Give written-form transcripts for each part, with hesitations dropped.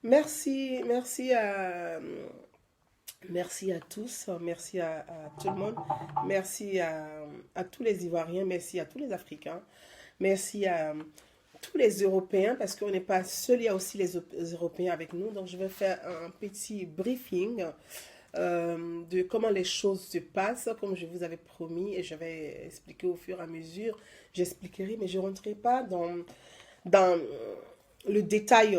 Merci à tous, merci à tout le monde, merci à tous les Ivoiriens, merci à tous les Africains, merci à tous les Européens, parce qu'on n'est pas seul, il y a aussi les Européens avec nous. Donc je vais faire un petit briefing de comment les choses se passent, comme je vous avais promis, et je vais expliquer au fur et à mesure. J'expliquerai, mais je ne rentrerai pas dans le détail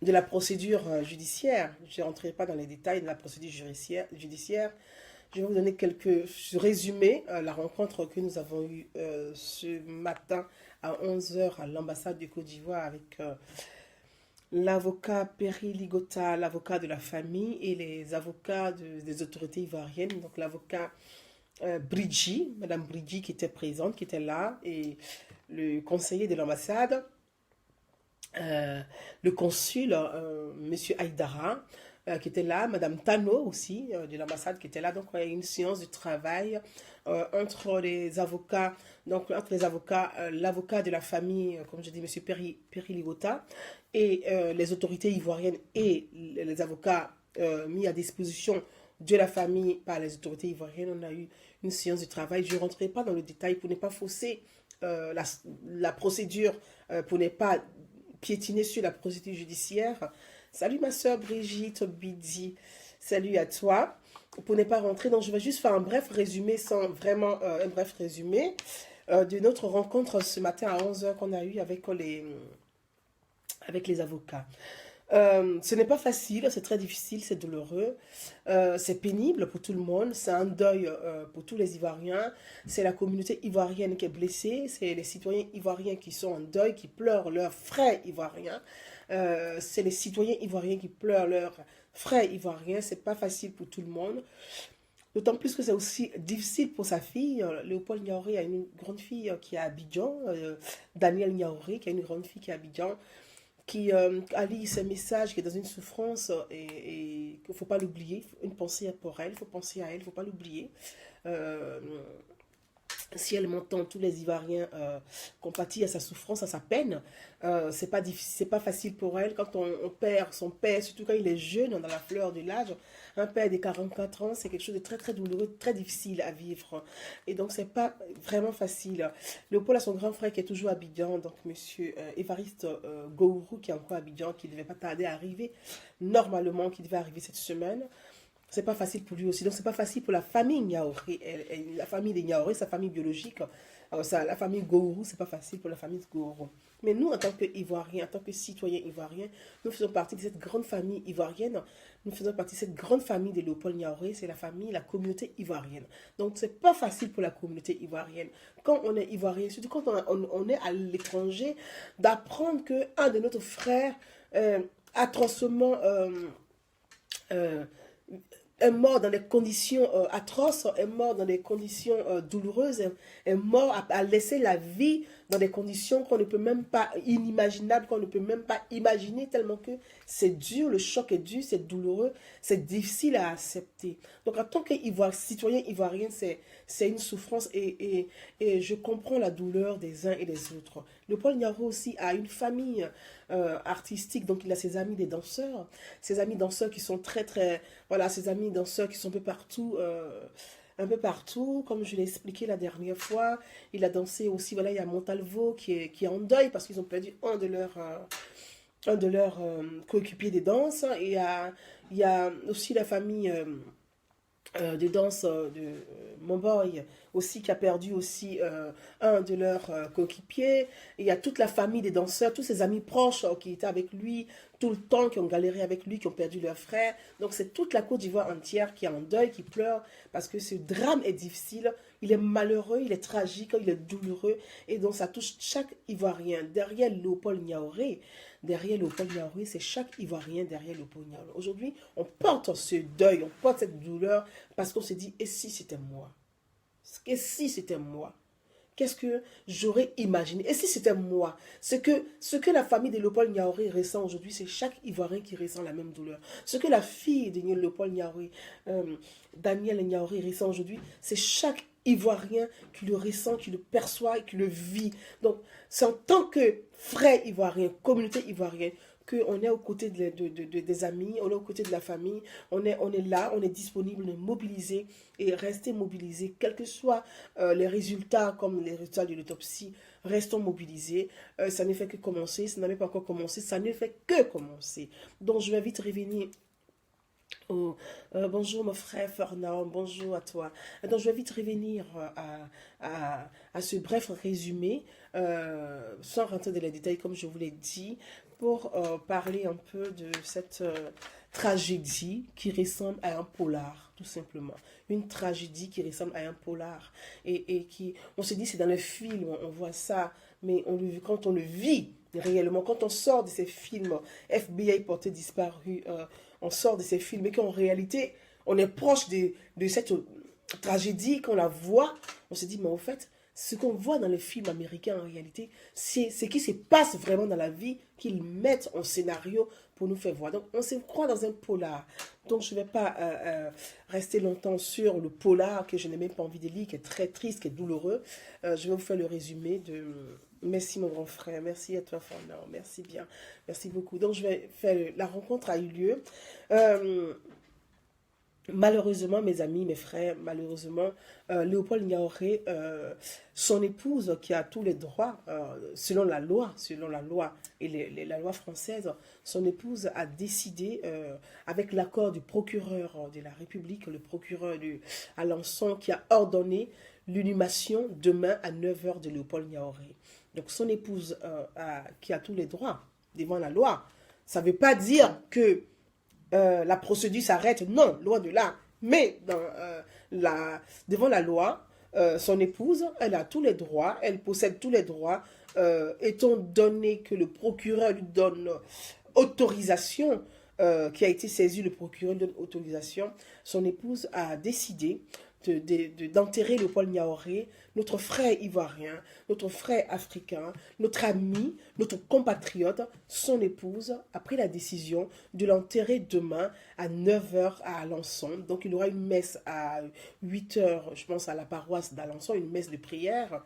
de la procédure judiciaire. Je ne rentrerai pas dans les détails de la procédure judiciaire. Je vais vous donner quelques résumés. La rencontre que nous avons eue ce matin à 11 heures à l'ambassade du Côte d'Ivoire avec l'avocat Perry Ligota, l'avocat de la famille, et les avocats des autorités ivoiriennes. Donc l'avocat Bridji, Madame Bridji qui était présente, qui était là, et le conseiller de l'ambassade, le consul, Monsieur Aïdara, qui était là, Madame Tano aussi, de l'ambassade qui était là. Donc, il y a eu une séance de travail entre les avocats, donc entre les avocats, l'avocat de la famille, comme je dis, Monsieur Perry Ligota, et les autorités ivoiriennes et les avocats mis à disposition de la famille par les autorités ivoiriennes. On a eu une séance de travail. Je ne rentrerai pas dans le détail pour ne pas fausser la procédure, pour ne pas piétiner sur la procédure judiciaire. Salut ma soeur Brigitte Bidi, salut à toi. Pour ne pas rentrer, donc je vais juste faire un bref résumé, sans vraiment un bref résumé de notre rencontre ce matin à 11 heures qu'on a eu avec les avocats. Ce n'est pas facile, c'est très difficile, c'est douloureux, c'est pénible pour tout le monde, c'est un deuil pour tous les Ivoiriens, c'est la communauté ivoirienne qui est blessée, c'est les citoyens ivoiriens qui sont en deuil, qui pleurent leurs frères ivoiriens, c'est les citoyens ivoiriens qui pleurent leurs frères ivoiriens, c'est pas facile pour tout le monde. D'autant plus que c'est aussi difficile pour sa fille. Léopold Niaouré a une grande fille qui est à Abidjan, Daniel Niaouré qui a une grande fille qui est à Abidjan, qui a lu ses messages, qui est dans une souffrance et qu'il ne faut pas l'oublier. Une pensée pour elle, il faut penser à elle, il ne faut pas l'oublier. Euh, Si elle m'entend, tous les Ivoiriens compatissent à sa souffrance, à sa peine. C'est pas difficile, c'est pas facile pour elle. Quand on perd son père, surtout quand il est jeune, dans la fleur de l'âge, un père de 44 ans, c'est quelque chose de très très douloureux, très difficile à vivre. Et donc c'est pas vraiment facile. Léopold a son grand frère qui est toujours à Abidjan, donc monsieur Évariste Gourou qui est encore à Abidjan, qui ne devait pas tarder à arriver, normalement, qui devait arriver cette semaine. C'est pas facile pour lui aussi. Donc, c'est pas facile pour la famille Niaouré. La famille des Niaouré, sa famille biologique. La famille Gourou, c'est pas facile pour la famille Gourou. Mais nous, en tant qu'Ivoiriens, en tant que citoyens ivoiriens, nous faisons partie de cette grande famille ivoirienne. Nous faisons partie de cette grande famille de Léopold Niaouré. C'est la famille, la communauté ivoirienne. Donc, c'est pas facile pour la communauté ivoirienne. Quand on est ivoirien, surtout quand on est à l'étranger, d'apprendre qu'un de nos frères atrocement euh, est mort dans des conditions atroces, est mort dans des conditions douloureuses, est mort à laisser la vie dans des conditions qu'on ne peut même pas, inimaginables, qu'on ne peut même pas imaginer, tellement que c'est dur, le choc est dur, c'est douloureux, c'est difficile à accepter. Donc en tant que citoyen ivoirien, c'est une souffrance et je comprends la douleur des uns et des autres. Le Paul Niaro aussi a une famille artistique, donc il a ses amis des danseurs, ses amis danseurs qui sont très très, voilà, ses amis danseurs qui sont un peu partout, comme je l'ai expliqué la dernière fois. Il a dansé aussi, voilà, il y a Montalvo qui est en deuil parce qu'ils ont perdu un de leurs coéquipiers des danses. Et il y a aussi la famille de danse de mon boy aussi qui a perdu aussi un de leurs coéquipiers. Il y a toute la famille des danseurs, tous ses amis proches qui étaient avec lui tout le temps, qui ont galéré avec lui, qui ont perdu leur frère. Donc c'est toute la Côte d'Ivoire entière qui est en deuil, qui pleure parce que ce drame est difficile, il est malheureux, il est tragique, il est douloureux et donc ça touche chaque Ivoirien. Derrière Léopold Niaouré, c'est chaque Ivoirien derrière Léopold Niaouré. Aujourd'hui, on porte ce deuil, on porte cette douleur parce qu'on se dit, et si c'était moi? Et si c'était moi? Qu'est-ce que j'aurais imaginé? Et si c'était moi? Ce que la famille de Léopold Niaouré ressent aujourd'hui, c'est chaque Ivoirien qui ressent la même douleur. Ce que la fille de Léopold Niaouré, Daniel Niaouré, ressent aujourd'hui, c'est chaque ivoirien qui le ressent, qui le perçoit et qui le vit. Donc, c'est en tant que frère ivoirien, communauté ivoirienne, qu'on est aux côtés des amis, on est aux côtés de la famille, on est là, on est disponible, on est mobilisé et rester mobilisé, quels que soient les résultats, comme les résultats de l'autopsie, restons mobilisés. Ça ne fait que commencer, ça n'a même pas encore commencé, ça ne fait que commencer. Donc je vais vite revenir. Oh, bonjour mon frère Fernand, bonjour à toi. Donc je vais vite revenir à ce bref résumé, sans rentrer dans les détails comme je vous l'ai dit, pour parler un peu de cette tragédie qui ressemble à un polar, tout simplement. Une tragédie qui ressemble à un polar. Et qui, on se dit, c'est dans les films, on voit ça, mais quand on le vit réellement, quand on sort de ces films, FBI porté disparu, on sort de ces films, et qu'en réalité, on est proche de cette tragédie, qu'on la voit, on se dit, mais en fait, ce qu'on voit dans les films américains en réalité, c'est ce qui se passe vraiment dans la vie qu'ils mettent en scénario pour nous faire voir. Donc, on se croit dans un polar. Donc, je ne vais pas rester longtemps sur le polar que je n'ai même pas envie de lire, qui est très triste, qui est douloureux. Je vais vous faire le résumé de... Merci mon grand frère, merci à toi Fernand, merci bien, merci beaucoup. Donc, je vais faire... La rencontre a eu lieu. Malheureusement, mes amis, mes frères, malheureusement, Léopold Niaouré, son épouse qui a tous les droits, selon la loi et la loi française, son épouse a décidé, avec l'accord du procureur de la République, le procureur de Alençon, qui a ordonné l'inhumation demain à 9 h de Léopold Niaouré. Donc son épouse qui a tous les droits devant la loi, ça ne veut pas dire que la procédure s'arrête, non, loin de là. Mais devant la loi, son épouse, elle a tous les droits, elle possède tous les droits, étant donné que le procureur lui donne autorisation, qui a été saisi, le procureur donne autorisation, son épouse a décidé d'enterrer Léopold Niaouré, notre frère ivoirien, notre frère africain, notre ami, notre compatriote. Son épouse a pris la décision de l'enterrer demain à 9 h à Alençon. Donc il y aura une messe à 8 h, je pense, à la paroisse d'Alençon, une messe de prière.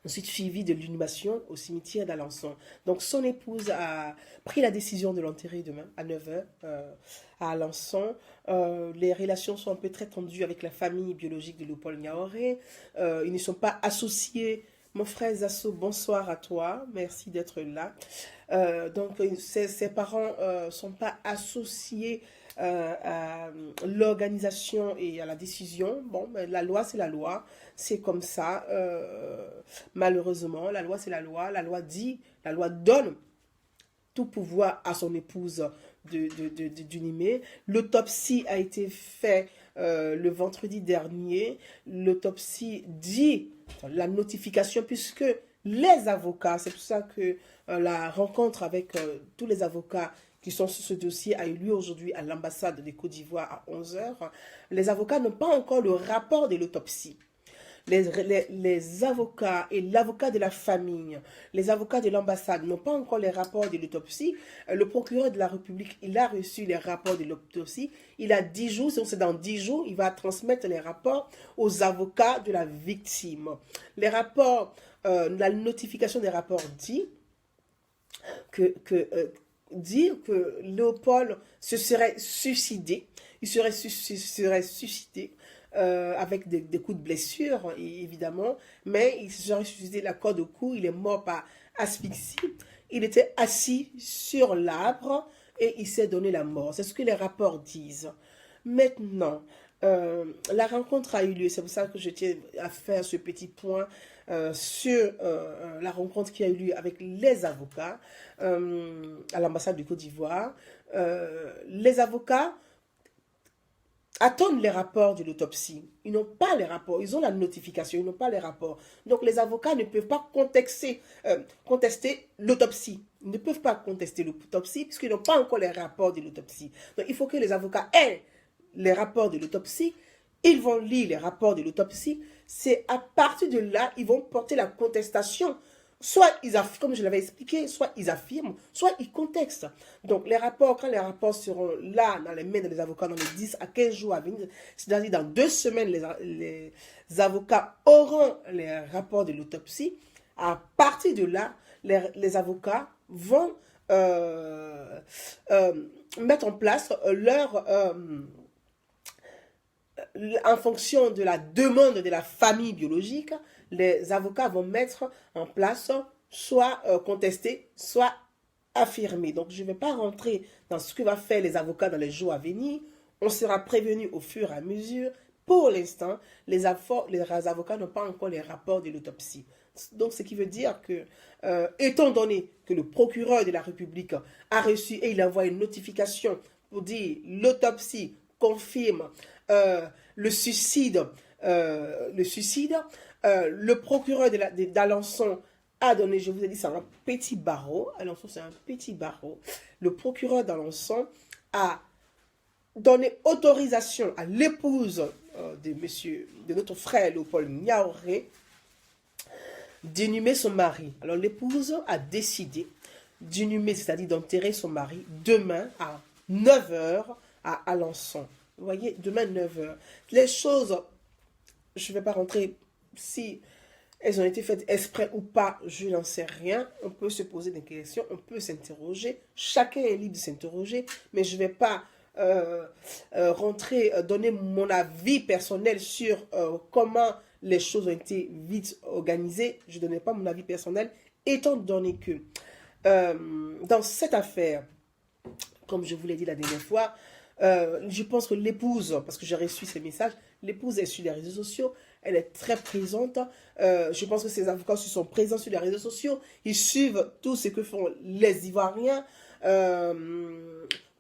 Ensuite suivi de l'inhumation au cimetière d'Alençon. Donc son épouse a pris la décision de l'enterrer demain à 9 h à Alençon. Les relations sont un peu très tendues avec la famille biologique de Léopold Niaouré. Ils ne sont pas associés. Mon frère Zasso, bonsoir à toi. Merci d'être là. Donc ses parents ne sont pas associés à l'organisation et à la décision. Bon, ben, la loi, c'est la loi. C'est comme ça. Malheureusement, la loi, c'est la loi. La loi dit, la loi donne tout pouvoir à son épouse d'inhumer. L'autopsie a été faite le vendredi dernier. L'autopsie dit la notification, puisque les avocats, c'est pour ça que la rencontre avec tous les avocats qui sont sur ce dossier a eu lieu aujourd'hui à l'ambassade de Côte d'Ivoire à 11 h. Les avocats n'ont pas encore le rapport de l'autopsie. Les avocats et l'avocat de la famille, les avocats de l'ambassade n'ont pas encore les rapports de l'autopsie. Le procureur de la République, il a reçu les rapports de l'autopsie. Il a 10 jours, c'est dans 10 jours, il va transmettre les rapports aux avocats de la victime. Les rapports, la notification des rapports dit dire que Léopold se serait suicidé, il serait suicidé avec des coups de blessure, évidemment, mais il se serait suicidé la corde au cou, il est mort par asphyxie, il était assis sur l'arbre et il s'est donné la mort. C'est ce que les rapports disent. Maintenant, la rencontre a eu lieu, c'est pour ça que je tiens à faire ce petit point sur la rencontre qui a eu lieu avec les avocats à l'ambassade de Côte d'Ivoire. Les avocats attendent les rapports de l'autopsie. Ils n'ont pas les rapports, ils ont la notification, ils n'ont pas les rapports. Donc les avocats ne peuvent pas contester l'autopsie. Ils ne peuvent pas contester l'autopsie puisqu'ils n'ont pas encore les rapports de l'autopsie. Donc il faut que les avocats aient les rapports de l'autopsie. Ils vont lire les rapports de l'autopsie. C'est à partir de là, ils vont porter la contestation soit ils affirment, comme je l'avais expliqué, soit ils affirment, soit ils contextent. Donc, les rapports, quand les rapports seront là, dans les mains des avocats, dans les 10 à 15 jours à venir, c'est-à-dire dans 2 semaines, les avocats auront les rapports de l'autopsie. À partir de là, les avocats vont mettre en place en fonction de la demande de la famille biologique, les avocats vont mettre en place soit contester, soit affirmer. Donc, je ne vais pas rentrer dans ce que vont faire les avocats dans les jours à venir. On sera prévenu au fur et à mesure. Pour l'instant, les avocats n'ont pas encore les rapports de l'autopsie. Donc, ce qui veut dire que, étant donné que le procureur de la République a reçu et il envoie une notification pour dire l'autopsie confirme le suicide, le procureur d'Alençon a donné, je vous ai dit, c'est un petit barreau. Alençon, c'est un petit barreau. Le procureur d'Alençon a donné autorisation à l'épouse de notre frère Léopold Niaouré d'inhumer son mari. Alors l'épouse a décidé d'inhumer, c'est-à-dire d'enterrer son mari demain à 9 h à Alençon. Vous voyez, demain 9 h. Les choses, je ne vais pas rentrer si elles ont été faites exprès ou pas, je n'en sais rien. On peut se poser des questions, on peut s'interroger. Chacun est libre de s'interroger, mais je ne vais pas donner mon avis personnel sur comment les choses ont été vite organisées. Je ne donnais pas mon avis personnel, étant donné que dans cette affaire, comme je vous l'ai dit la dernière fois, je pense que l'épouse, parce que j'ai reçu ces messages, l'épouse est sur les réseaux sociaux, elle est très présente. Je pense que ses avocats aussi sont présents sur les réseaux sociaux. Ils suivent tout ce que font les Ivoiriens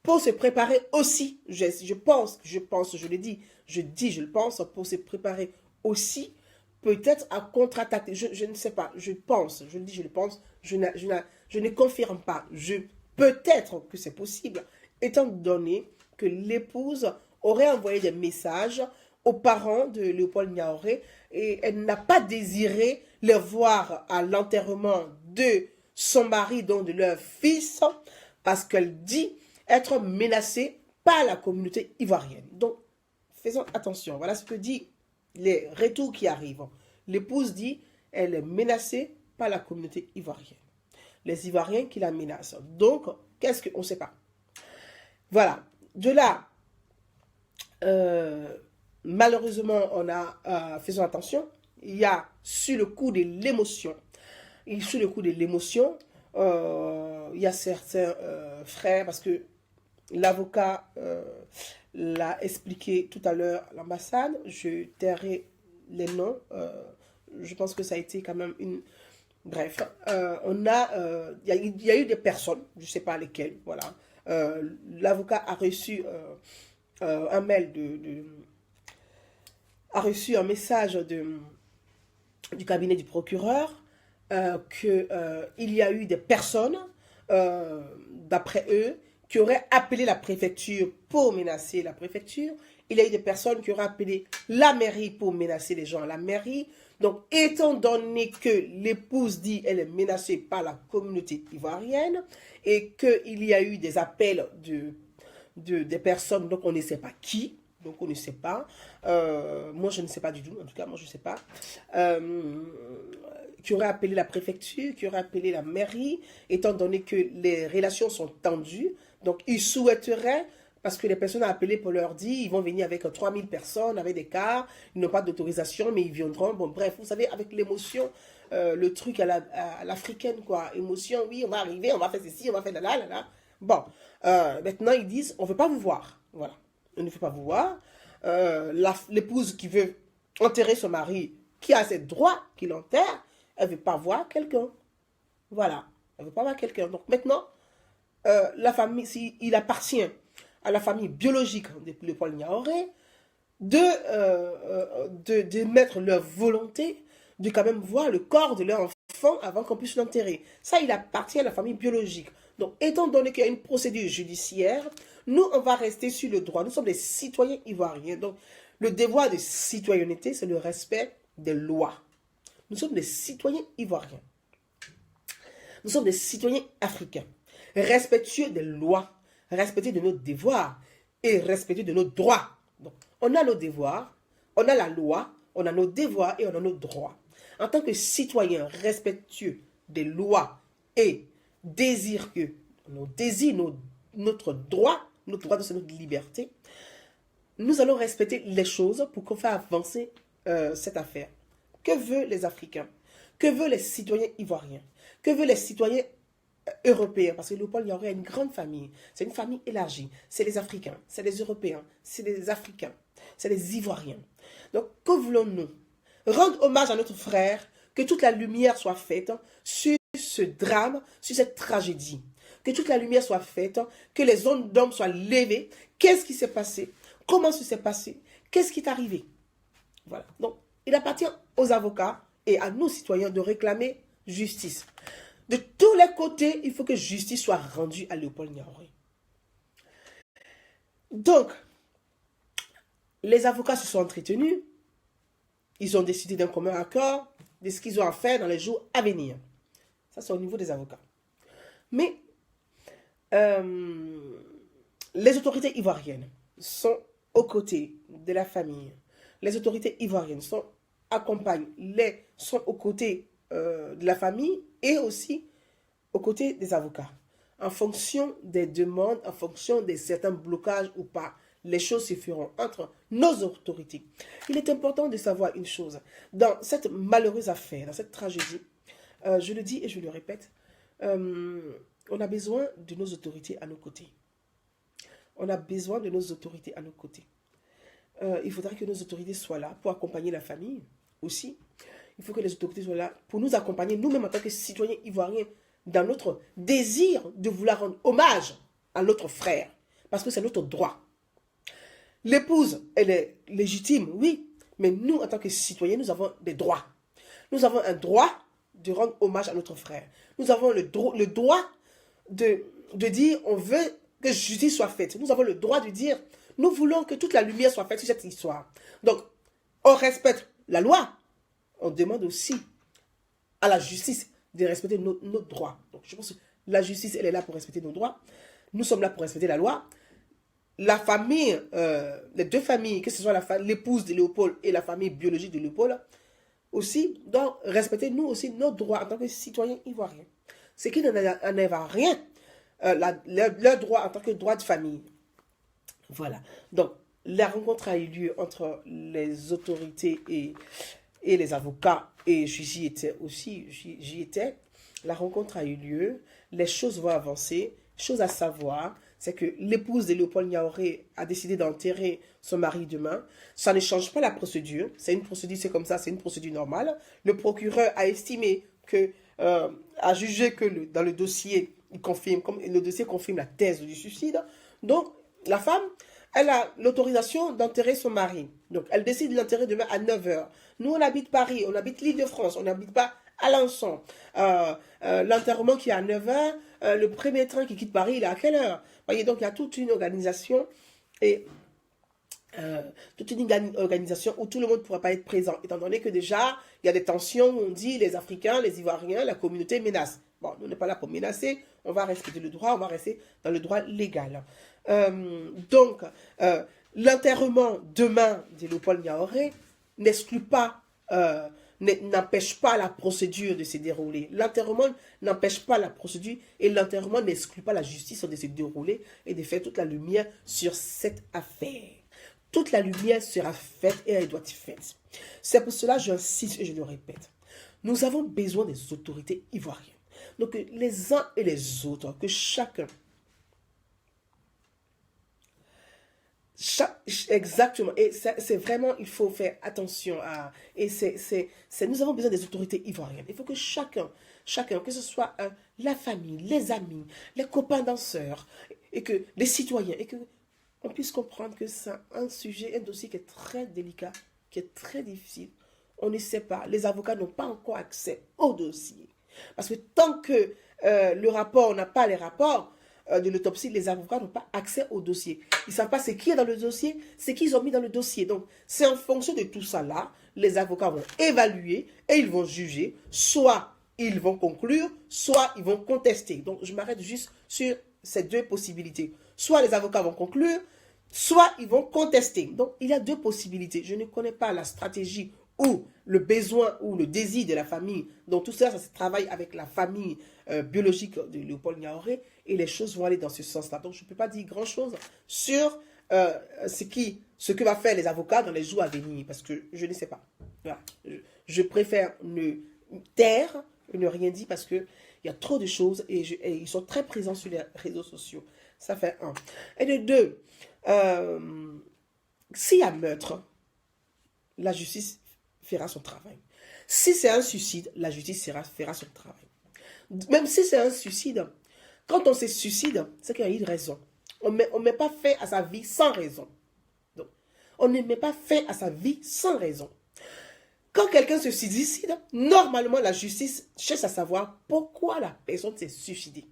pour se préparer aussi. Je pense, je le dis, je le pense, pour se préparer aussi, peut-être à contre-attaquer. Je ne sais pas, je pense, je le dis, je le pense, je ne confirme pas. Peut-être que c'est possible, étant donné que l'épouse aurait envoyé des messages aux parents de Léopold Niaouré et elle n'a pas désiré les voir à l'enterrement de son mari, donc de leur fils, parce qu'elle dit être menacée par la communauté ivoirienne. Donc, faisons attention. Voilà ce que dit les retours qui arrivent. L'épouse dit elle est menacée par la communauté ivoirienne. Les Ivoiriens qui la menacent. Donc, qu'est-ce qu'on ne sait pas. Voilà. De là, malheureusement, on a, faisons attention, il y a sur le coup de l'émotion, il y a certains frères, parce que l'avocat l'a expliqué tout à l'heure à l'ambassade, je tairai les noms, je pense que ça a été quand même une... Bref, il y a eu des personnes, je ne sais pas lesquelles, voilà. L'avocat a reçu un mail a reçu un message du cabinet du procureur qu'il y a eu des personnes, d'après eux, qui auraient appelé la préfecture pour menacer la préfecture. Il y a eu des personnes qui auraient appelé la mairie pour menacer les gens à la mairie. Donc, étant donné que l'épouse dit qu'elle est menacée par la communauté ivoirienne et qu'il y a eu des appels des personnes, donc on ne sait pas qui, donc on ne sait pas, moi je ne sais pas du tout, en tout cas moi je ne sais pas, qui aurait appelé la préfecture, qui aurait appelé la mairie, étant donné que les relations sont tendues, donc ils souhaiteraient, parce que les personnes ont appelé pour leur dire, ils vont venir avec 3000 personnes, avec des cars, ils n'ont pas d'autorisation, mais ils viendront. Bon, bref, vous savez, avec l'émotion, le truc à l'africaine, quoi. Émotion, oui, on va arriver, on va faire ceci, on va faire là, là, là. Bon, maintenant, ils disent, on ne veut pas vous voir. Voilà, on ne veut pas vous voir. L'épouse qui veut enterrer son mari, qui a ses droits qu'il enterre, elle ne veut pas voir quelqu'un. Voilà, elle ne veut pas voir quelqu'un. Donc maintenant, la famille, s'il appartient à la famille biologique de Léopold Niaouré de mettre leur volonté de quand même voir le corps de leur enfant avant qu'on puisse l'enterrer. Ça, il appartient à la famille biologique. Donc, étant donné qu'il y a une procédure judiciaire, nous, on va rester sur le droit. Nous sommes des citoyens ivoiriens. Donc, le devoir de citoyenneté, c'est le respect des lois. Nous sommes des citoyens ivoiriens. Nous sommes des citoyens africains, respectueux des lois, respectueux de nos devoirs et respectueux de nos droits. Donc, on a nos devoirs, on a la loi, on a nos devoirs et on a nos droits. En tant que citoyens respectueux des lois et désirent que notre droit de notre liberté, nous allons respecter les choses pour qu'on fasse avancer cette affaire. Que veulent les Africains? Que veulent les citoyens ivoiriens? Que veulent les citoyens européens? Parce que Léopold Niaouré a une grande famille. C'est une famille élargie. C'est les Africains, c'est les Européens, c'est les Africains, c'est les Ivoiriens. Donc, que voulons-nous? Rendre hommage à notre frère, que toute la lumière soit faite sur ce drame, sur cette tragédie. Que toute la lumière soit faite, que les ondes d'hommes soient levées. Qu'est-ce qui s'est passé? Comment ça s'est passé? Qu'est-ce qui est arrivé? Voilà. Donc, il appartient aux avocats et à nous, citoyens, de réclamer justice. De tous les côtés, il faut que justice soit rendue à Léopold Niaouré. Donc, les avocats se sont entretenus. Ils ont décidé d'un commun accord de ce qu'ils ont à faire dans les jours à venir. Ça, c'est au niveau des avocats. Mais les autorités ivoiriennes sont aux côtés de la famille. Les autorités ivoiriennes sont aux côtés de la famille et aussi aux côtés des avocats. En fonction des demandes, en fonction de certains blocages ou pas, les choses se feront entre nos autorités. Il est important de savoir une chose. Dans cette malheureuse affaire, dans cette tragédie, je le dis et je le répète, on a besoin de nos autorités à nos côtés. On a besoin de nos autorités à nos côtés. Il faudra que nos autorités soient là pour accompagner la famille aussi. Il faut que les autorités soient là pour nous accompagner, nous-mêmes en tant que citoyens ivoiriens, dans notre désir de vouloir rendre hommage à notre frère. Parce que c'est notre droit. L'épouse, elle est légitime, oui. Mais nous, en tant que citoyens, nous avons des droits. Nous avons un droit de rendre hommage à notre frère. Nous avons le droit de dire, on veut que justice soit faite. Nous avons le droit de dire, nous voulons que toute la lumière soit faite sur cette histoire. Donc, on respecte la loi. On demande aussi à la justice de respecter nos droits. Donc, je pense que la justice, elle est là pour respecter nos droits. Nous sommes là pour respecter la loi. La famille, les deux familles, que ce soit l'épouse de Léopold et la famille biologique de Léopold, aussi, doivent respecter nous aussi nos droits en tant que citoyens ivoiriens. Ce qui n'enlève à rien leur droit en tant que droit de famille. Voilà. Donc, la rencontre a eu lieu entre les autorités et les avocats, et j'y étais aussi, j'y étais. La rencontre a eu lieu, les choses vont avancer. Chose à savoir, c'est que l'épouse de Léopold Niaouré a décidé d'enterrer son mari demain. Ça ne change pas la procédure. C'est une procédure, c'est comme ça, c'est une procédure normale. Le procureur a estimé a jugé que dans le dossier, le dossier confirme la thèse du suicide. Donc, la femme, elle a l'autorisation d'enterrer son mari. Donc, elle décide de l'enterrer demain à 9 h. Nous, on habite Paris, on habite l'Île-de-France, on n'habite pas Alençon. L'enterrement qui est à 9 h, le premier train qui quitte Paris, il est à quelle heure? Voyez, donc il y a toute une organisation et où tout le monde ne pourra pas être présent, étant donné que déjà, il y a des tensions où on dit les Africains, les Ivoiriens, la communauté menace. Bon, nous, on n'est pas là pour menacer, on va respecter le droit, on va rester dans le droit légal. Donc, l'enterrement demain de Léopold Niaouré n'exclut pas, n'empêche pas la procédure de se dérouler. L'enterrement n'empêche pas la procédure et l'enterrement n'exclut pas la justice de se dérouler et de faire toute la lumière sur cette affaire. Toute la lumière sera faite et elle doit être faite. C'est pour cela que j'insiste et je le répète. Nous avons besoin des autorités ivoiriennes. Donc les uns et les autres, que chacun... Exactement, et c'est vraiment, il faut faire attention à, et nous avons besoin des autorités ivoiriennes. Il faut que chacun, que ce soit la famille, les amis, les copains danseurs, et que les citoyens, et que on puisse comprendre que c'est un sujet, un dossier qui est très délicat, qui est très difficile. On ne sait pas, les avocats n'ont pas encore accès au dossier. Parce que tant que on n'a pas les rapports de l'autopsie, les avocats n'ont pas accès au dossier. Ils ne savent pas ce qui est dans le dossier, ce qu'ils ont mis dans le dossier. Donc, c'est en fonction de tout ça là, les avocats vont évaluer et ils vont juger, soit ils vont conclure, soit ils vont contester. Donc, je m'arrête juste sur ces deux possibilités. Soit les avocats vont conclure, soit ils vont contester. Donc, il y a deux possibilités. Je ne connais pas la stratégie ou le besoin ou le désir de la famille. Donc, tout ça, ça se travaille avec la famille biologique de Léopold Niaouré et les choses vont aller dans ce sens-là. Donc, je ne peux pas dire grand-chose sur ce que va faire les avocats dans les jours à venir parce que je ne sais pas. Voilà. Je préfère ne taire, ne rien dire parce qu'il y a trop de choses et ils sont très présents sur les réseaux sociaux. Ça fait un. Et de deux, s'il y a meurtre, la justice fera son travail. Si c'est un suicide, la justice fera son travail. Même si c'est un suicide, quand on se suicide, c'est qu'il y a une raison. On ne met pas fin à sa vie sans raison. Donc, on ne met pas fin à sa vie sans raison. Quand quelqu'un se suicide, normalement, la justice cherche à savoir pourquoi la personne s'est suicidée.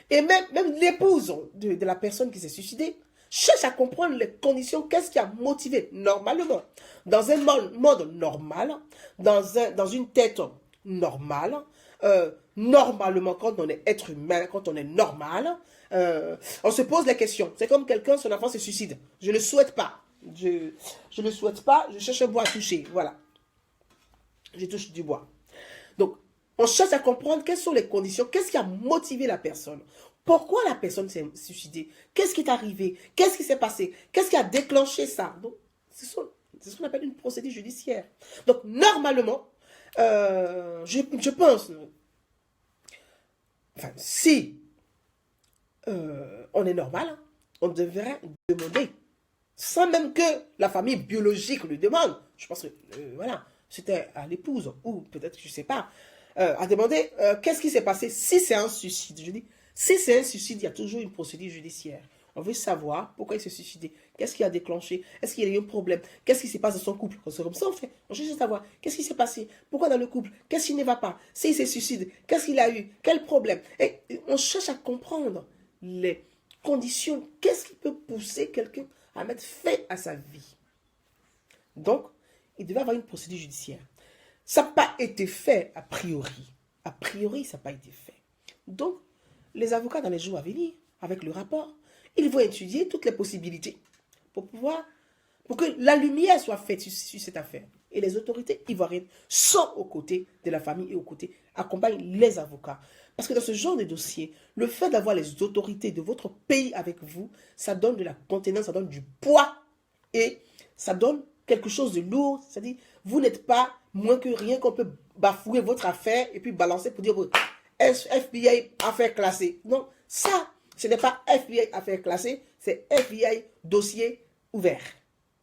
Et même l'épouse de la personne qui s'est suicidée cherche à comprendre les conditions, qu'est-ce qui a motivé normalement. Dans un mode normal, dans une tête normale, normalement, quand on est être humain, quand on est normal, on se pose la question. C'est comme quelqu'un, son enfant se suicide. Je ne le souhaite pas. Je ne le souhaite pas, je cherche un bois à toucher. Voilà. Je touche du bois. Donc, on cherche à comprendre quelles sont les conditions, qu'est-ce qui a motivé la personne. Pourquoi la personne s'est suicidée? Qu'est-ce qui est arrivé? Qu'est-ce qui s'est passé? Qu'est-ce qui a déclenché ça? Donc, c'est ce qu'on appelle une procédure judiciaire. Donc, normalement, je pense, enfin, si on est normal, on devrait demander, sans même que la famille biologique le demande. Je pense que, voilà, c'était à l'épouse, ou peut-être, je ne sais pas, à demander qu'est-ce qui s'est passé si c'est un suicide. Je dis, si c'est un suicide, il y a toujours une procédure judiciaire. On veut savoir pourquoi il s'est suicidé. Qu'est-ce qui a déclenché? Est-ce qu'il y a eu un problème? Qu'est-ce qui se passe dans son couple? C'est comme ça, on fait. On cherche à savoir qu'est-ce qui s'est passé? Pourquoi dans le couple? Qu'est-ce qui ne va pas? S'il s'est suicidé, qu'est-ce qu'il a eu? Quel problème? Et on cherche à comprendre les conditions. Qu'est-ce qui peut pousser quelqu'un à mettre fin à sa vie? Donc, il devait avoir une procédure judiciaire. Ça n'a pas été fait a priori. A priori, ça n'a pas été fait. Donc, les avocats dans les jours à venir, avec le rapport, ils vont étudier toutes les possibilités pour que la lumière soit faite sur cette affaire. Et les autorités ivoiriennes sont aux côtés de la famille et aux côtés, accompagnent les avocats. Parce que dans ce genre de dossier, le fait d'avoir les autorités de votre pays avec vous, ça donne de la contenance, ça donne du poids et ça donne quelque chose de lourd. C'est-à-dire, vous n'êtes pas moins que rien qu'on peut bafouer votre affaire et puis balancer pour dire FBI affaire classée. Non, ça, ce n'est pas FBI affaire classée, c'est FBI dossier ouvert.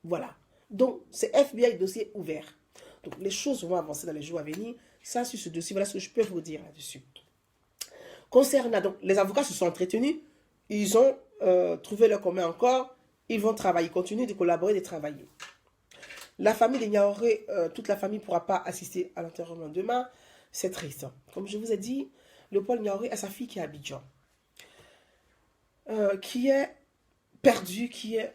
Voilà. Donc, c'est FBI dossier ouvert. Donc, les choses vont avancer dans les jours à venir. Ça, sur ce dossier, voilà ce que je peux vous dire là-dessus. Concernant, donc, les avocats se sont entretenus. Ils ont trouvé leur commun encore. Ils vont travailler, continuer de collaborer, de travailler. La famille de Niaouré, toute la famille ne pourra pas assister à l'enterrement demain. C'est triste. Comme je vous ai dit, Léopold Niaouré a sa fille qui est à Abidjan. Qui est perdue, qui est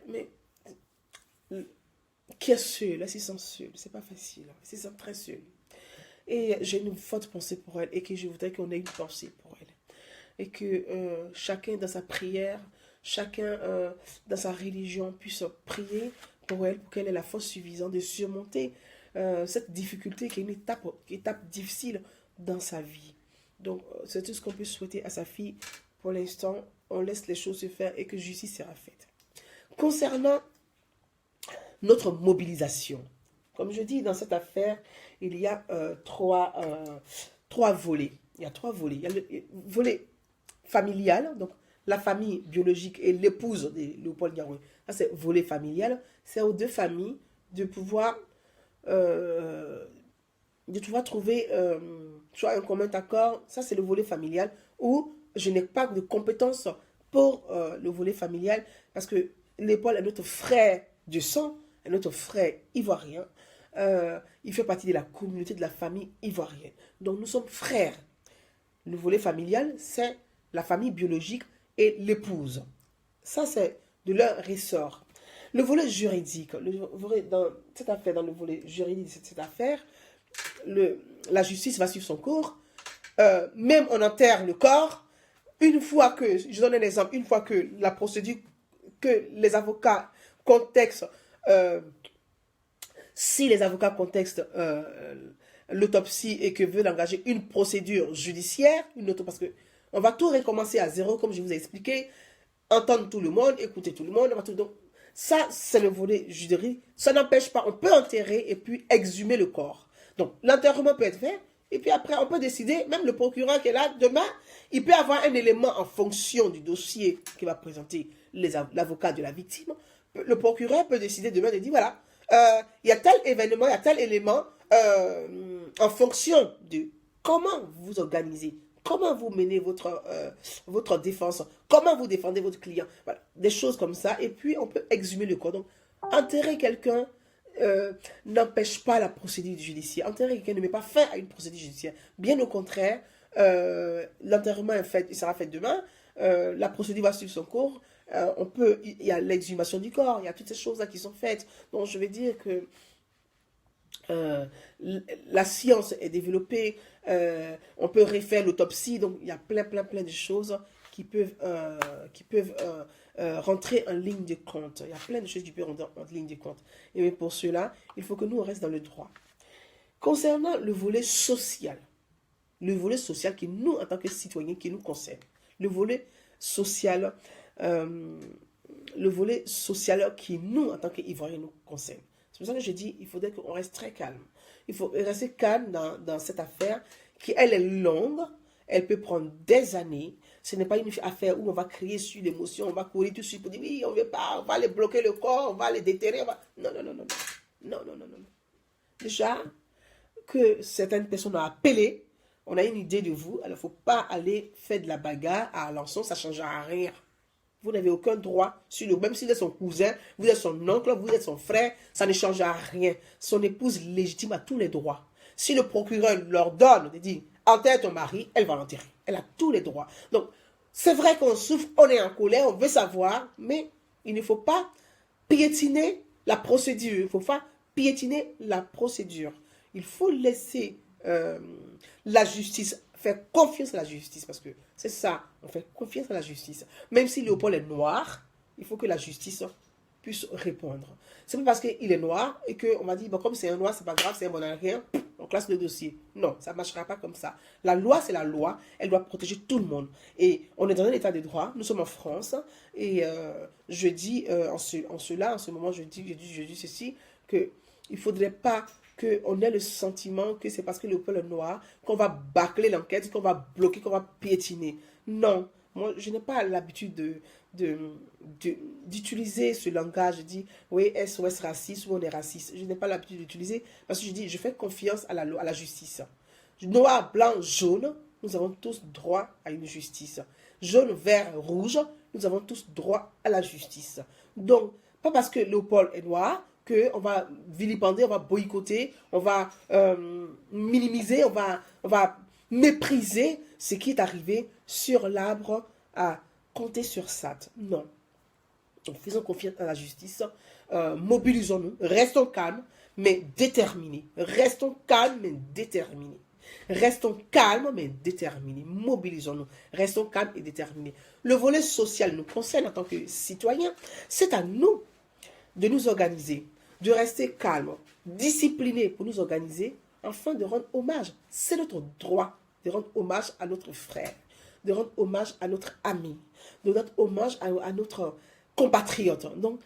seule. Elle se sent seule. C'est pas facile. Elle se sent très seule. Et j'ai une forte pensée pour elle et que je voudrais qu'on ait une pensée pour elle. Et que chacun dans sa prière, chacun dans sa religion puisse prier pour elle, pour qu'elle ait la force suffisante de surmonter cette difficulté qui est une étape difficile dans sa vie. Donc, c'est tout ce qu'on peut souhaiter à sa fille. Pour l'instant, on laisse les choses se faire et que justice sera faite. Concernant notre mobilisation, comme je dis, dans cette affaire, il y a trois volets. Il y a trois volets. Il y a le volet familial, donc la famille biologique et l'épouse de Léopold Niaouré. Ça, c'est volet familial. C'est aux deux familles de pouvoir trouver soit un commun accord. Ça, c'est le volet familial où je n'ai pas de compétences pour le volet familial parce que Léopold est notre frère de sang, est notre frère ivoirien. Il fait partie de la communauté de la famille ivoirienne. Donc, nous sommes frères. Le volet familial, c'est la famille biologique et l'épouse. Ça, c'est de leur ressort. Le volet juridique, dans cette affaire, dans le volet juridique de cette affaire, la justice va suivre son cours. même on enterre le corps, une fois que, je donne un exemple, une fois que la procédure, que les avocats contextent, si les avocats contextent l'autopsie et que veulent engager une procédure judiciaire, parce que on va tout recommencer à zéro, comme je vous ai expliqué, entendre tout le monde, écouter tout le monde, donc ça, c'est le volet juridique. Ça n'empêche pas, on peut enterrer et puis exhumer le corps. Donc, l'enterrement peut être fait, et puis après, on peut décider, même le procureur qui est là, demain, il peut avoir un élément en fonction du dossier que va présenter l'avocat de la victime. Le procureur peut décider demain de dire, voilà, il y a tel événement, il y a tel élément, en fonction de comment vous organisez, comment vous menez votre défense, comment vous défendez votre client. Voilà, des choses comme ça. Et puis, on peut exhumer le corps. Donc, enterrer quelqu'un n'empêche pas la procédure judiciaire. Enterrer quelqu'un ne met pas fin à une procédure judiciaire. Bien au contraire, l'enterrement est fait, il sera fait demain. La procédure va suivre son cours. Il y a l'exhumation du corps, il y a toutes ces choses-là qui sont faites. Donc, je vais dire que la science est développée, on peut refaire l'autopsie, donc il y a plein de choses qui peuvent rentrer en ligne de compte. Il y a plein de choses qui peuvent rentrer en ligne de compte. Et pour cela, il faut que nous on reste dans le droit. Concernant le volet social qui nous, en tant que citoyens, qui nous concerne, le volet social qui nous, en tant qu'Ivoiriens, nous concerne. C'est pour ça que je dis, il faudrait qu'on reste très calme. Il faut rester calme dans cette affaire qui, elle, est longue. Elle peut prendre des années. Ce n'est pas une affaire où on va crier sur l'émotion, on va courir tout de suite pour dire, oui, on ne veut pas, on va aller bloquer le corps, on va les déterrer. Non. Déjà, que certaines personnes ont appelé, on a une idée de vous, alors il ne faut pas aller faire de la bagarre à Alençon, ça ne changera rien. Vous n'avez aucun droit sur lui. Même s'il est son cousin, vous êtes son oncle, vous êtes son frère, ça ne changera rien. Son épouse légitime a tous les droits. Si le procureur leur donne, il dit, enterre ton mari, elle va l'enterrer. Elle a tous les droits. Donc, c'est vrai qu'on souffre, on est en colère, on veut savoir, mais il ne faut pas piétiner la procédure. Il ne faut pas piétiner la procédure. Il faut laisser la justice, faire confiance à la justice, parce que c'est ça, on fait confiance à la justice. Même si Léopold est noir, il faut que la justice puisse répondre. C'est pas parce qu'il est noir et qu'on va dire, bon, comme c'est un noir, c'est pas grave, c'est un bon à rien, on classe le dossier. Non, ça ne marchera pas comme ça. La loi, c'est la loi, elle doit protéger tout le monde. Et on est dans un état de droit, nous sommes en France, et je dis, en ce moment, je dis ceci, qu'il ne faudrait pas qu'on ait le sentiment que c'est parce que Léopold est noir qu'on va bâcler l'enquête, qu'on va bloquer, qu'on va piétiner. Non, moi, je n'ai pas l'habitude d'utiliser ce langage. Je dis, oui, SOS raciste ou on est raciste. Je n'ai pas l'habitude d'utiliser parce que je dis, je fais confiance à la justice. Noir, blanc, jaune, nous avons tous droit à une justice. Jaune, vert, rouge, nous avons tous droit à la justice. Donc, pas parce que Léopold est noir qu'on va vilipender, on va boycotter, on va minimiser, on va mépriser ce qui est arrivé sur l'arbre à compter sur ça. Non. Donc, faisons confiance à la justice, mobilisons-nous, restons calmes, mais déterminés. Restons calmes, mais déterminés. Restons calmes, mais déterminés. Mobilisons-nous. Restons calmes et déterminés. Le volet social nous concerne en tant que citoyens. C'est à nous de nous organiser, de rester calmes, disciplinés pour nous organiser, afin de rendre hommage. C'est notre droit de rendre hommage à notre frère, de rendre hommage à notre ami, de rendre hommage à notre compatriote. Donc,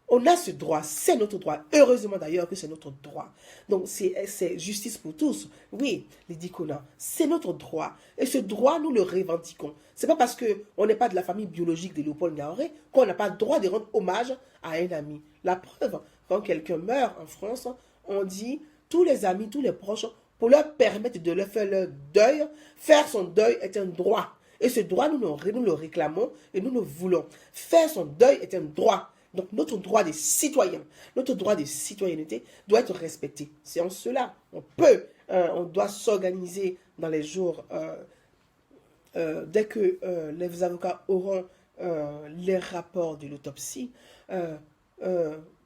on a ce droit, c'est notre droit. Heureusement d'ailleurs que c'est notre droit. Donc, c'est justice pour tous. Oui, les Dikona, c'est notre droit. Et ce droit, nous le revendiquons. Ce n'est pas parce qu'on n'est pas de la famille biologique de Léopold Niaouré qu'on n'a pas le droit de rendre hommage à un ami. La preuve, quand quelqu'un meurt en France, on dit tous les amis, tous les proches, pour leur permettre de leur faire leur deuil, faire son deuil est un droit. Et ce droit, nous le réclamons et nous le voulons. Faire son deuil est un droit. Donc notre droit des citoyens, notre droit de citoyenneté doit être respecté. C'est en cela on doit s'organiser dans les jours, dès que les avocats auront les rapports de l'autopsie,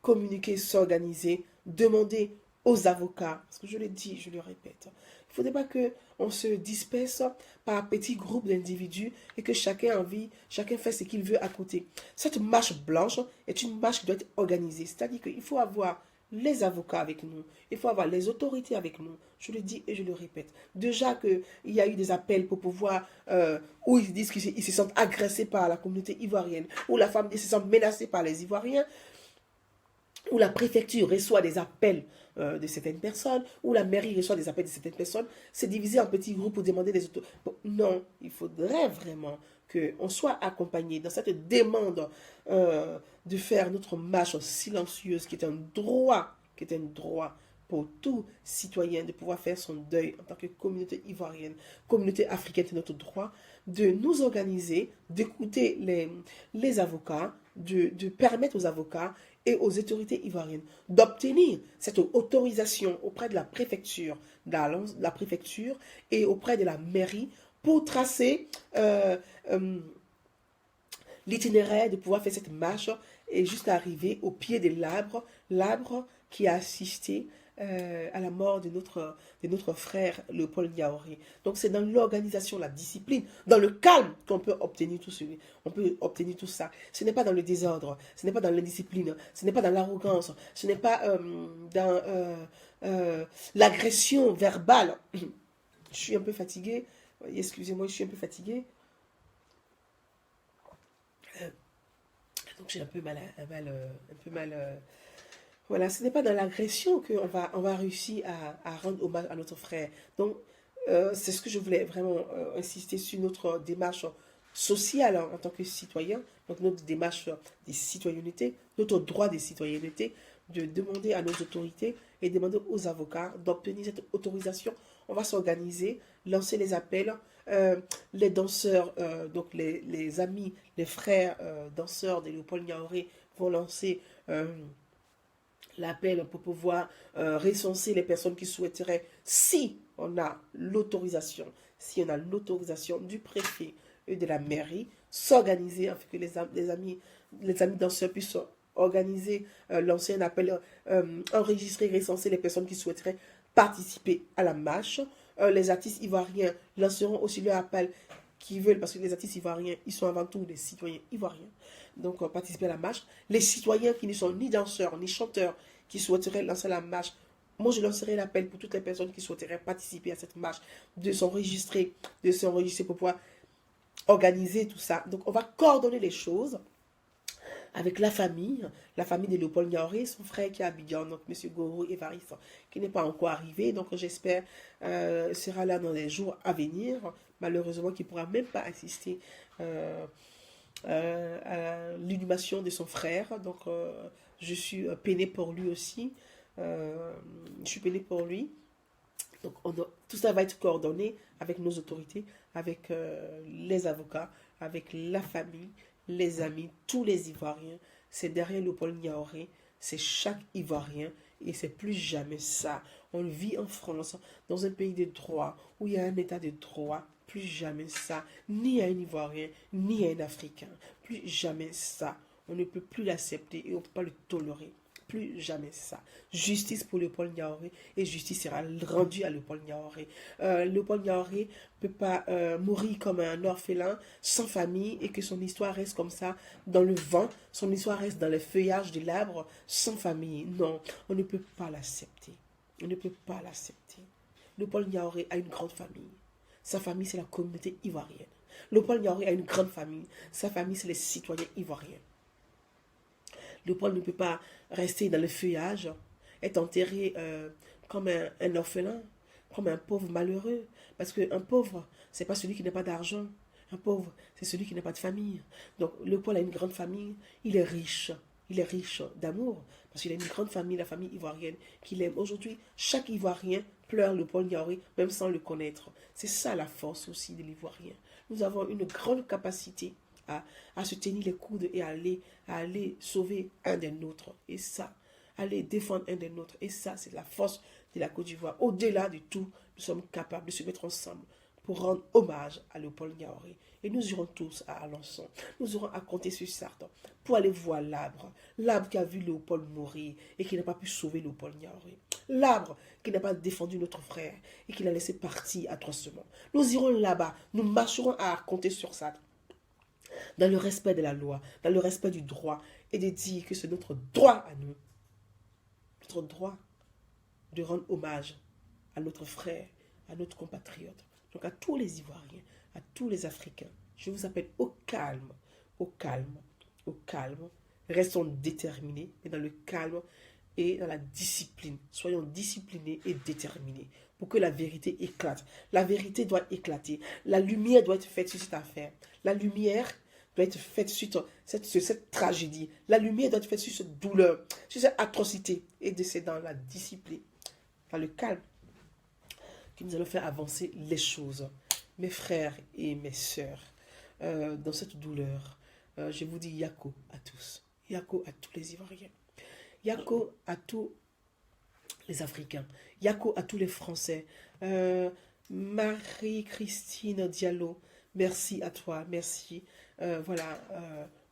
communiquer, s'organiser, demander aux avocats, parce que je le dis, je le répète, Il ne faudrait pas qu'on se disperse par petits groupes d'individus et que chacun fait ce qu'il veut à côté. Cette marche blanche est une marche qui doit être organisée. C'est-à-dire qu'il faut avoir les avocats avec nous, il faut avoir les autorités avec nous. Je le dis et je le répète. Déjà qu'il y a eu des appels pour pouvoir, où ils disent qu'ils se sentent agressés par la communauté ivoirienne, où la femme se sent menacée par les Ivoiriens, où la préfecture reçoit des appels de certaines personnes, où la mairie reçoit des appels de certaines personnes, c'est divisé en petits groupes pour demander des autorités. Bon, non, il faudrait vraiment qu'on soit accompagné dans cette demande de faire notre marche silencieuse, qui est un droit pour tout citoyen de pouvoir faire son deuil en tant que communauté ivoirienne, communauté africaine, c'est notre droit, de nous organiser, d'écouter les avocats, de permettre aux avocats et aux autorités ivoiriennes d'obtenir cette autorisation auprès de la préfecture, et auprès de la mairie pour tracer l'itinéraire de pouvoir faire cette marche et jusqu'à arriver au pied de l'arbre qui a assisté à la mort de notre frère Léopold Niaouré. Donc c'est dans l'organisation, la discipline, dans le calme qu'on peut obtenir tout ça. Ce n'est pas dans le désordre, ce n'est pas dans l'indiscipline, ce n'est pas dans l'arrogance, ce n'est pas dans l'agression verbale. Je suis un peu fatiguée, excusez-moi, je suis un peu fatiguée. Donc j'ai un peu mal. Voilà, ce n'est pas dans l'agression qu'on va réussir à rendre hommage à notre frère. Donc c'est ce que je voulais vraiment insister sur notre démarche sociale en tant que citoyen, donc notre démarche des citoyennetés, notre droit des citoyennetés, de demander à nos autorités et demander aux avocats d'obtenir cette autorisation. On va s'organiser, lancer les appels. Les danseurs, donc les amis, les frères danseurs de Léopold Niaouré vont lancer l'appel pour pouvoir recenser les personnes qui souhaiteraient, si on a l'autorisation du préfet et de la mairie, s'organiser afin que les amis danseurs puissent organiser, lancer un appel, enregistrer, recenser les personnes qui souhaiteraient participer à la marche. Les artistes ivoiriens lanceront aussi leur appel qui veulent, parce que les artistes ivoiriens, ils sont avant tout des citoyens ivoiriens, donc participer à la marche. Les citoyens qui ne sont ni danseurs, ni chanteurs, qui souhaiteraient lancer la marche, moi je lancerai l'appel pour toutes les personnes qui souhaiteraient participer à cette marche, de s'enregistrer pour pouvoir organiser tout ça. Donc on va coordonner les choses avec la famille de Léopold Niaouré, son frère qui est à Abidjan, donc M. Goro Évariste, qui n'est pas encore arrivé, donc j'espère sera là dans les jours à venir, malheureusement qui ne pourra même pas assister à l'inhumation de son frère, donc je suis peinée pour lui aussi, donc tout ça va être coordonné avec nos autorités, avec les avocats, avec la famille, les amis, tous les Ivoiriens. C'est derrière Léopold Niaouré, c'est chaque Ivoirien et c'est plus jamais ça. On vit en France, dans un pays de droit, où il y a un état de droit, plus jamais ça, ni à un Ivoirien, ni à un Africain, plus jamais ça. On ne peut plus l'accepter et on ne peut pas le tolérer. Plus jamais ça. Justice pour Léopold Niaouré et justice sera rendue à Léopold Niaouré. Léopold Niaouré ne peut pas mourir comme un orphelin sans famille et que son histoire reste comme ça dans le vent, son histoire reste dans les feuillages de l'arbre sans famille. Non, on ne peut pas l'accepter. On ne peut pas l'accepter. Léopold Niaouré a une grande famille. Sa famille, c'est la communauté ivoirienne. Léopold Niaouré a une grande famille. Sa famille, c'est les citoyens ivoiriens. Léopold ne peut pas rester dans le feuillage, être enterré comme un orphelin, comme un pauvre malheureux. Parce qu'un pauvre, ce n'est pas celui qui n'a pas d'argent. Un pauvre, c'est celui qui n'a pas de famille. Donc Léopold a une grande famille, il est riche d'amour, parce qu'il a une grande famille, la famille ivoirienne, qu'il aime. Aujourd'hui, chaque Ivoirien pleure Léopold Niaouré, même sans le connaître. C'est ça la force aussi de l'Ivoirien. Nous avons une grande capacité à se tenir les coudes et à aller sauver un des nôtres. Et ça, aller défendre un des nôtres. Et ça, c'est la force de la Côte d'Ivoire. Au-delà de tout, nous sommes capables de se mettre ensemble pour rendre hommage à Léopold Niaouré. Et nous irons tous à Alençon. Nous irons à Comté-sur-Sarthe pour aller voir l'arbre qui a vu Léopold mourir et qui n'a pas pu sauver Léopold Niaouré. l'arbre qui n'a pas défendu notre frère et qui l'a laissé partir atrocement. Nous irons là-bas, nous marcherons à compter sur ça, dans le respect de la loi, dans le respect du droit, et de dire que c'est notre droit à nous, notre droit de rendre hommage à notre frère, à notre compatriote. Donc à tous les Ivoiriens, à tous les Africains, je vous appelle au calme, au calme, au calme. Restons déterminés, et dans le calme et dans la discipline. Soyons disciplinés et déterminés pour que la vérité éclate. La vérité doit éclater. La lumière doit être faite sur cette affaire. La lumière doit être faite sur cette tragédie. La lumière doit être faite sur cette douleur, sur cette atrocité. Et c'est dans la discipline, dans le calme, que nous allons faire avancer les choses. Mes frères et mes sœurs, dans cette douleur, je vous dis Yako à tous. Yako à tous les Ivoiriens. Yako à tous les Africains. Yako à tous les Français. Marie-Christine Diallo, merci à toi, merci. Voilà,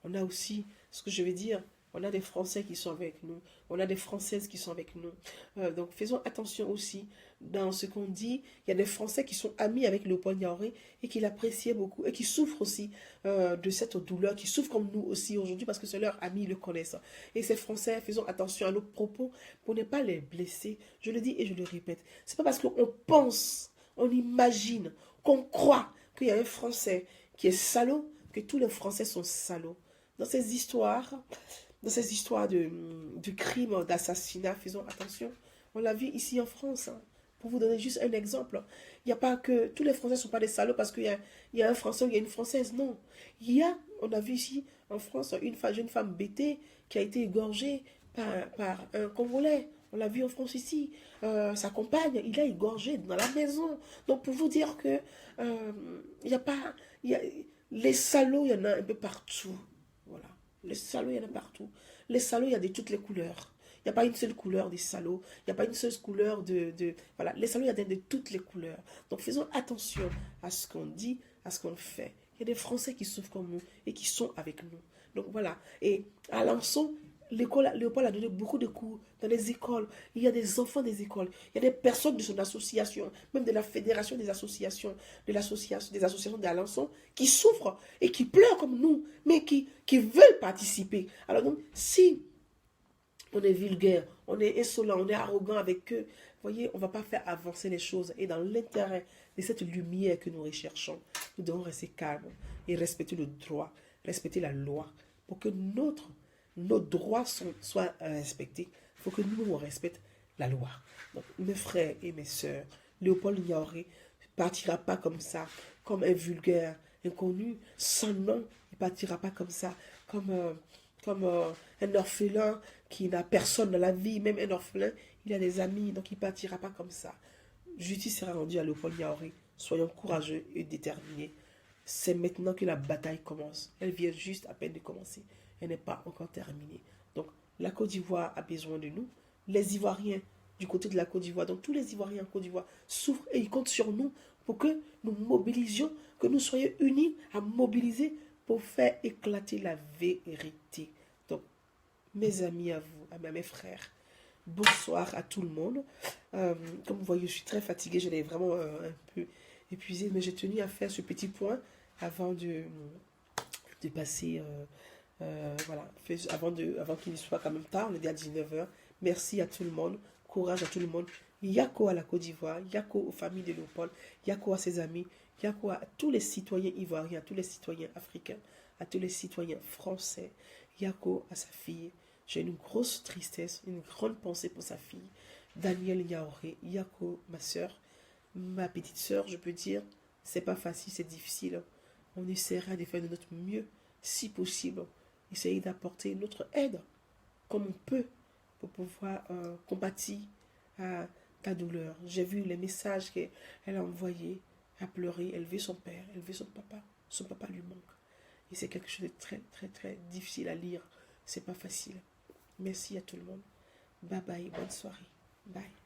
on a aussi, ce que je vais dire, on a des Français qui sont avec nous, on a des Françaises qui sont avec nous. Donc faisons attention aussi dans ce qu'on dit. Il y a des Français qui sont amis avec Léopold Niaouré et qui l'appréciaient beaucoup et qui souffrent aussi de cette douleur, qui souffrent comme nous aussi aujourd'hui parce que c'est leurs amis, ils le connaissent. Et ces Français, faisons attention à nos propos pour ne pas les blesser. Je le dis et je le répète. C'est pas parce qu'on pense, on imagine, qu'on croit qu'il y a un Français qui est salaud que tous les Français sont salauds. Dans ces histoires de crimes, d'assassinats, faisons attention. On l'a vu ici en France. Hein. Pour vous donner juste un exemple, il n'y a pas que tous les Français ne sont pas des salauds parce qu'il y a un Français ou il y a une Française. Non. On a vu ici en France une jeune femme bêtée qui a été égorgée par un Congolais. On l'a vu en France ici. Sa compagne, il a égorgé dans la maison. Donc pour vous dire que il n'y a pas... les salauds, il y en a un peu partout. Voilà. Les salauds, il y en a partout. Les salauds, il y a de toutes les couleurs. Il n'y a pas une seule couleur des salauds. Il n'y a pas une seule couleur Voilà, les salauds, il y a de toutes les couleurs. Donc faisons attention à ce qu'on dit, à ce qu'on fait. Il y a des Français qui souffrent comme nous et qui sont avec nous. Donc voilà. Et à Alençon, Léopold a donné beaucoup de cours dans les écoles. Il y a des enfants des écoles. Il y a des personnes de son association, même de la fédération des associations, des associations d'Alençon, qui souffrent et qui pleurent comme nous, mais qui veulent participer. Alors donc, si on est vulgaire, on est insolent, on est arrogant avec eux, voyez, on ne va pas faire avancer les choses. Et dans l'intérêt de cette lumière que nous recherchons, nous devons rester calmes et respecter le droit, respecter la loi, pour que nos droits soient respectés. Il faut que nous, on respecte la loi. Donc, mes frères et mes sœurs, Léopold Niaouré ne partira pas comme ça, comme un vulgaire inconnu, sans nom. Il ne partira pas comme ça, comme un orphelin qui n'a personne dans la vie. Même un orphelin, il a des amis, donc il ne partira pas comme ça. Justice sera rendue à Léopold Niaouré. Soyons courageux et déterminés. C'est maintenant que la bataille commence. Elle vient juste à peine de commencer. Elle n'est pas encore terminée. Donc, la Côte d'Ivoire a besoin de nous. Les Ivoiriens du côté de la Côte d'Ivoire, donc tous les Ivoiriens en Côte d'Ivoire souffrent et ils comptent sur nous pour que nous mobilisions, que nous soyons unis à mobiliser pour faire éclater la vérité. Donc, mes amis à vous, à mes frères, bonsoir à tout le monde. Comme vous voyez, je suis très fatiguée, je l'ai vraiment un peu épuisée, mais j'ai tenu à faire ce petit point avant de passer... voilà, avant qu'il ne soit quand même tard, on est à 19h. Merci à tout le monde, courage à tout le monde. Yako à la Côte d'Ivoire, Yako aux familles de Léopold, Yako à ses amis, Yako à tous les citoyens ivoiriens, à tous les citoyens africains, à tous les citoyens français, Yako à sa fille. J'ai une grosse tristesse, une grande pensée pour sa fille, Daniel Niaouré. Yako, ma soeur, ma petite soeur, je peux dire, c'est pas facile, c'est difficile. On essaiera de faire de notre mieux, si possible. Essayer d'apporter notre aide comme on peut pour pouvoir compatir à ta douleur. J'ai vu les messages qu'elle a envoyés, à pleurer, elle veut son père, elle veut son papa lui manque. Et c'est quelque chose de très très très difficile à lire, c'est pas facile. Merci à tout le monde. Bye bye, bonne soirée. Bye.